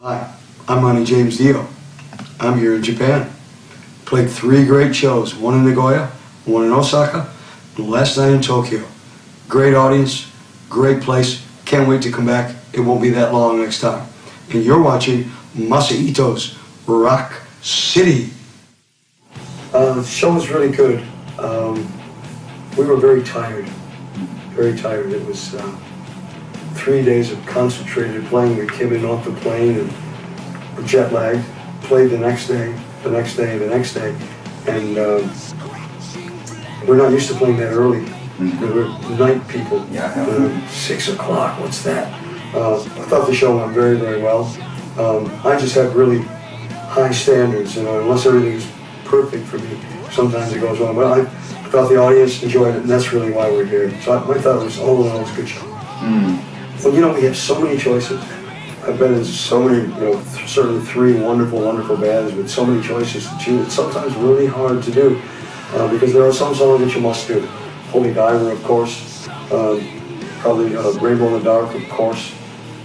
Hi, I'm Ronnie James Dio. I'm here in Japan. Played 3 great shows, one in Nagoya, one in Osaka, and last night in Tokyo. Great audience, great place, can't wait to come back. It won't be that long next time. And you're watching Masahito's Rock City. The show was really good. We were very tired, It was 3 days of concentrated playing. We came in off the plane and were jet lagged, played the next day, and we're not used to playing that early. We were night people. 6 o'clock, what's that? I thought the show went very, very well. I just have really high standards, unless everything is perfect for me, sometimes it goes wrong. But I thought the audience enjoyed it, and that's really why we're here. So I thought it was all in all, it was a good show. Well, we have so many choices. I've been in so many, certainly 3 wonderful bands with so many choices to choose. It's sometimes really hard to do because there are some songs that you must do. Holy Diver, of course. Probably Rainbow in the Dark, of course.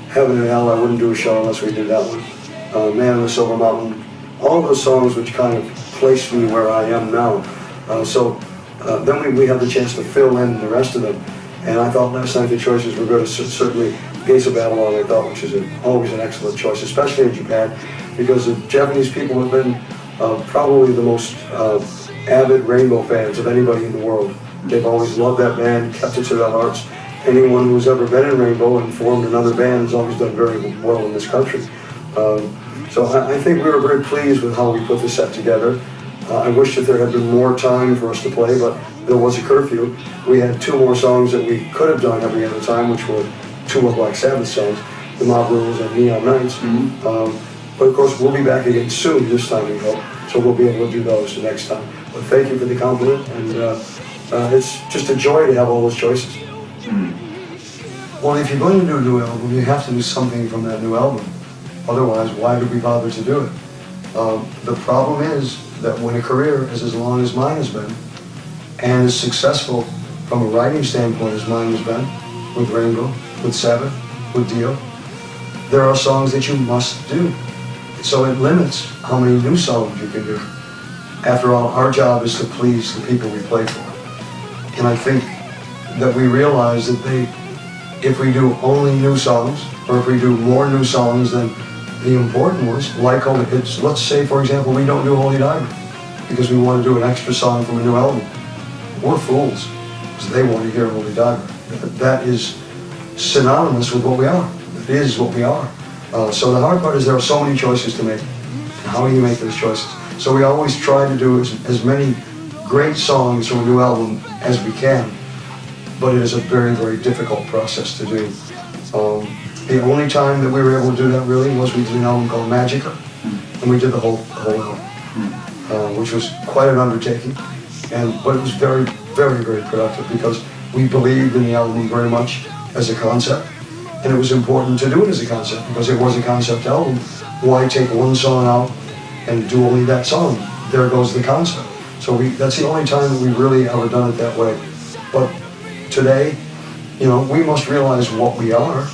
Heaven and Hell, I wouldn't do a show unless we did that one. Man in the Silver Mountain. All those songs which kind of placed me where I am now. Then we have the chance to fill in the rest of them. And I thought last night the choices were good. Certainly Gates of Babylon, I thought, which is always an excellent choice, especially in Japan, because the Japanese people have been probably the most avid Rainbow fans of anybody in the world. They've always loved that band, kept it to their hearts. Anyone who's ever been in Rainbow and formed another band has always done very well in this country. So I think we were very pleased with how we put the set together. I wish that there had been more time for us to play, but there was a curfew. We had 2 more songs that we could have done every other time, which were 2 more Black Sabbath songs, The Mob Rules and Neon Nights. But of course, we'll be back again soon, this time we hope, so we'll be able to do those the next time. But thank you for the compliment, and it's just a joy to have all those choices. Well, if you're going to do a new album, you have to do something from that new album. Otherwise, why would we bother to do it? The problem is that when a career is as long as mine has been, and as successful from a writing standpoint as mine has been, with Rainbow, with Sabbath, with Dio, there are songs that you must do. So it limits how many new songs you can do. After all, our job is to please the people we play for. And I think that we realize that if we do only new songs, or if we do more new songs than the important ones, like Holy, let's say, for example, we don't do Holy Diver because we want to do an extra song from a new album. We're fools because they want to hear Holy Diver. That is synonymous with what we are. It is what we are. So the hard part is there are so many choices to make. And how do you make those choices? So we always try to do as many great songs from a new album as we can, but it is a very, very difficult process to do. The only time that we were able to do that really was we did an album called Magica, and we did the whole album, which was quite an undertaking, but it was very, very, very productive because we believed in the album very much as a concept, and it was important to do it as a concept because it was a concept album. Why take one song out and do only that song? There goes the concept. So that's the only time that we've really ever done it that way. But today, we must realize what we are.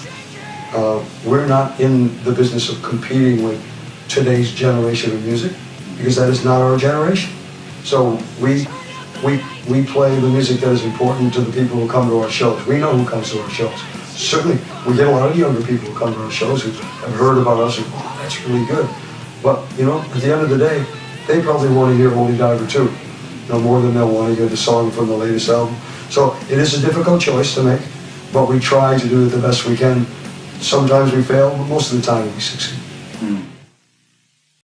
We're not in the business of competing with today's generation of music because that is not our generation. So we play the music that is important to the people who come to our shows. We know who comes to our shows. Certainly, we get a lot of younger people who come to our shows who have heard about us and, oh, that's really good. But, at the end of the day, they probably want to hear Holy Diver too. More than they'll want to hear the song from the latest album. So it is a difficult choice to make, but we try to do it the best we can. Sometimes we fail, but most of the time we succeed.